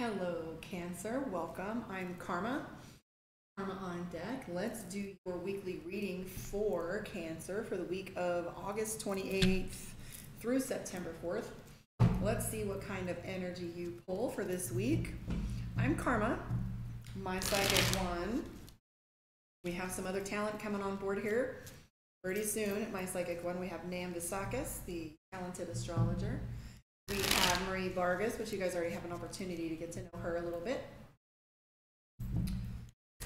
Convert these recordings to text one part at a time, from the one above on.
Hello, Cancer. Welcome. I'm Karma. Karma on deck. Let's do your weekly reading for Cancer for the week of August 28th through September 4th. Let's see what kind of energy you pull for this week. I'm Karma. My psychic one. We have some other talent coming on board here pretty soon. At my psychic one, we have Nam Visakis, the talented astrologer. We have Marie Vargas, which you guys already have an opportunity to get to know her a little bit.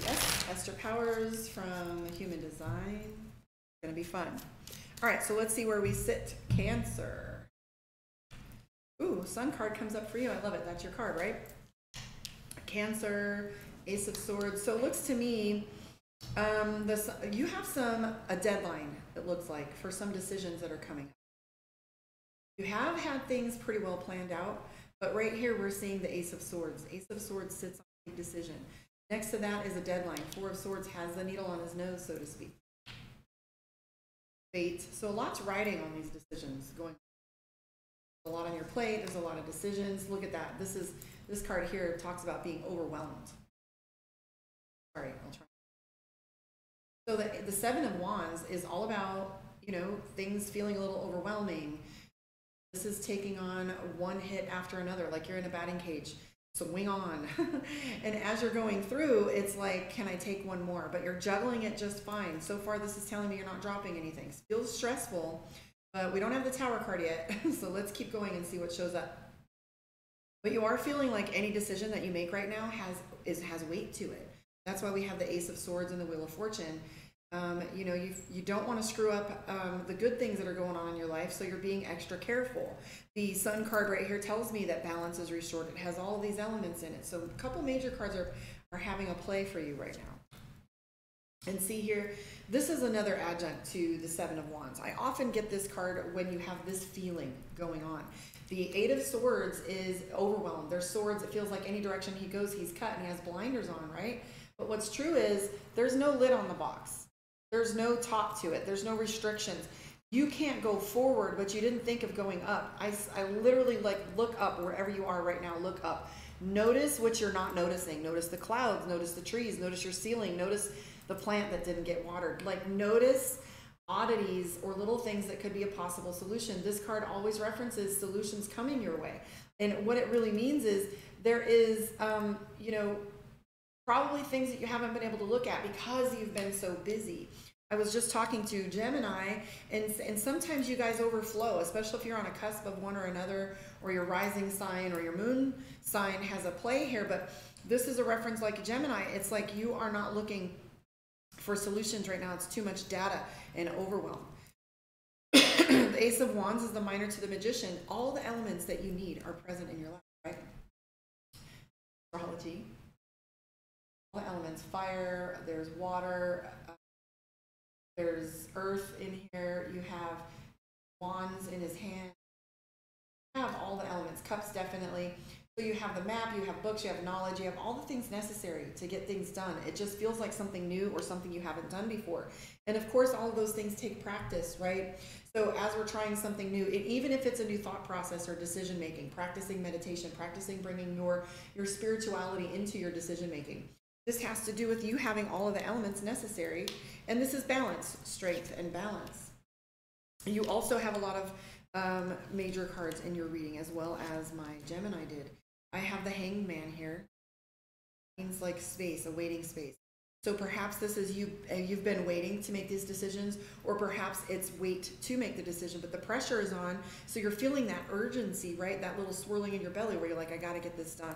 Yes, Esther Powers from Human Design. It's going to be fun. All right, so let's see where we sit. Cancer. Ooh, Sun card comes up for you. I love it. That's your card, right? Cancer, Ace of Swords. So it looks to me, you have a deadline, it looks like, for some decisions that are coming up. You have had things pretty well planned out, but right here we're seeing the Ace of Swords. Ace of Swords sits on a big decision. Next to that is a deadline. Four of Swords has the needle on his nose, so to speak. Fate. So lots riding on these decisions going on. A lot on your plate. There's a lot of decisions. Look at that. This card here talks about being overwhelmed. Sorry, I'll try. So the Seven of Wands is all about, things feeling a little overwhelming. This is taking on one hit after another, like you're in a batting cage. Swing on. And as you're going through, it's like, can I take one more? But you're juggling it just fine. So far, this is telling me you're not dropping anything. It feels stressful, but we don't have the Tower card yet. So let's keep going and see what shows up. But you are feeling like any decision that you make right now has weight to it. That's why we have the Ace of Swords and the Wheel of Fortune. You don't want to screw up the good things that are going on in your life, so you're being extra careful. The Sun card right here tells me that balance is restored. It has all of these elements in it. So a couple major cards are having a play for you right now. And see here, this is another adjunct to the Seven of Wands. I often get this card when you have this feeling going on. The Eight of Swords is overwhelmed. There's swords. It feels like any direction he goes, he's cut, and he has blinders on, right? But what's true is there's no lid on the box. There's no top to it. There's no restrictions. You can't go forward, but you didn't think of going up. I literally look up wherever you are right now. Look up. Notice what you're not noticing. Notice the clouds. Notice the trees. Notice your ceiling. Notice the plant that didn't get watered. Notice oddities or little things that could be a possible solution. This card always references solutions coming your way. And what it really means is there is, probably things that you haven't been able to look at because you've been so busy. I was just talking to Gemini, and sometimes you guys overflow, especially if you're on a cusp of one or another, or your rising sign or your moon sign has a play here. But this is a reference like Gemini. It's like you are not looking for solutions right now. It's too much data and overwhelm. The Ace of Wands is the minor to the Magician. All the elements that you need are present in your life, right? Astrology. Elements, fire, there's water, there's earth in here, you have wands in his hand, you have all the elements, cups definitely. So you have the map, you have books, you have knowledge, you have all the things necessary to get things done. It just feels like something new or something you haven't done before. And of course, all of those things take practice, right? So as we're trying something new, even if it's a new thought process or decision making, practicing meditation, practicing bringing your spirituality into your decision making. This has to do with you having all of the elements necessary, and this is balance, strength, and balance. You also have a lot of major cards in your reading, as well as my Gemini did. I have the Hanged Man here. Means like space, a waiting space. So perhaps this is you've been waiting to make these decisions, or perhaps it's wait to make the decision, but the pressure is on, so you're feeling that urgency, right? That little swirling in your belly where you're like, I got to get this done.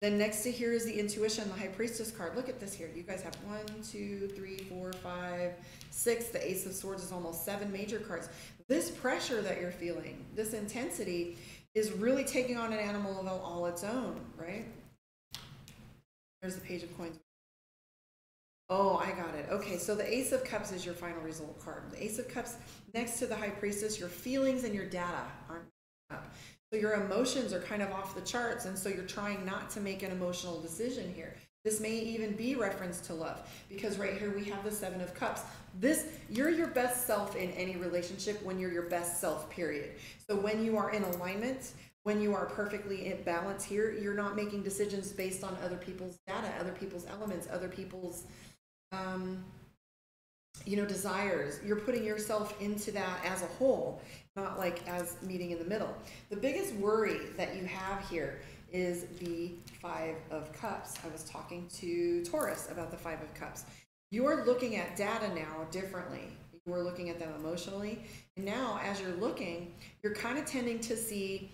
Then next to here is the Intuition, the High Priestess card. Look at this here. You guys have 1, 2, 3, 4, 5, 6. The Ace of Swords is almost 7 major cards. This pressure that you're feeling, this intensity, is really taking on an animal of all its own, right? There's the Page of Coins. Oh, I got it. Okay, so the Ace of Cups is your final result card. The Ace of Cups next to the High Priestess, your feelings and your data aren't up. So your emotions are kind of off the charts, and so you're trying not to make an emotional decision here. This may even be reference to love, because right here we have the Seven of Cups. You're your best self in any relationship when you're your best self, period. So when you are in alignment, When you are perfectly in balance here, you're not making decisions based on other people's data, other people's elements, other people's, desires. You're putting yourself into that as a whole, not like as meeting in the middle. The biggest worry that you have here is the Five of Cups. I was talking to Taurus about the Five of Cups. You're looking at data now differently. You were looking at them emotionally. And now as you're looking, you're kind of tending to see,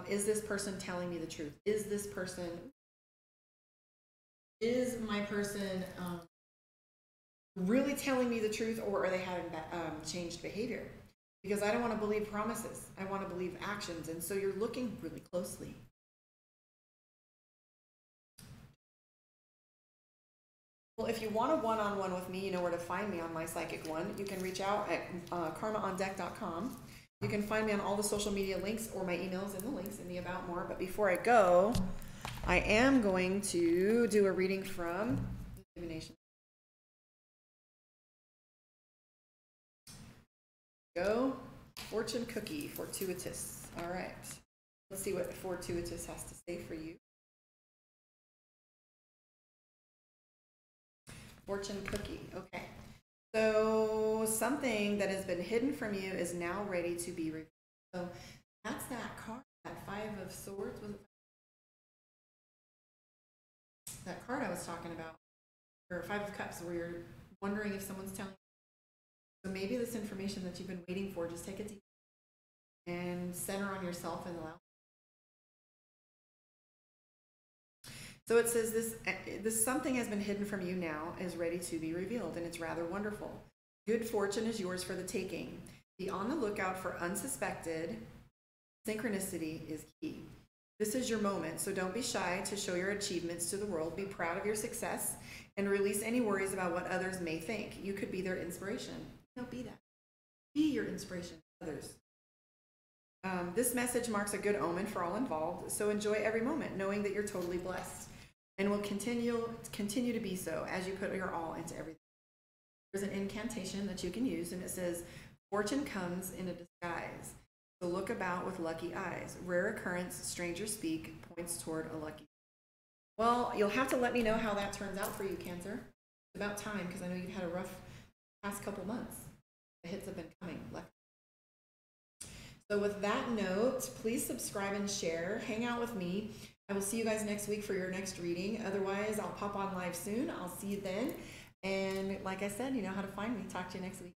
is this person telling me the truth? Is my person really telling me the truth, or are they having changed behavior? Because I don't want to believe promises. I want to believe actions. And so you're looking really closely. Well, if you want a one-on-one with me, you know where to find me on My Psychic One. You can reach out at karmaondeck.com. You can find me on all the social media links, or my emails in the links in the About More. But before I go, I am going to do a reading from Divination. Go. Fortune cookie, fortuitous. All right. Let's see what fortuitous has to say for you. Fortune cookie. Okay. So something that has been hidden from you is now ready to be revealed. So that's that card, that Five of Swords. Was it that card I was talking about? Or Five of Cups, where you're wondering if someone's telling you. So maybe this information that you've been waiting for, just take it deep and center on yourself and allow. So it says this something has been hidden from you now is ready to be revealed, and it's rather wonderful. Good fortune is yours for the taking. Be on the lookout for unsuspected synchronicity is key. This is your moment, so don't be shy to show your achievements to the world. Be proud of your success and release any worries about what others may think. You could be their inspiration. Be that. Be your inspiration to others. This message marks a good omen for all involved, so enjoy every moment, knowing that you're totally blessed, and will continue to be so as you put your all into everything. There's an incantation that you can use, and it says, fortune comes in a disguise, so look about with lucky eyes. Rare occurrence, strangers speak, points toward a lucky. Well, you'll have to let me know how that turns out for you, Cancer. It's about time, because I know you've had a rough past couple months. The hits have been coming left. So with that note, please subscribe and share. Hang out with me. I will see you guys next week for your next reading. Otherwise, I'll pop on live soon. I'll see you then. And like I said, you know how to find me. Talk to you next week.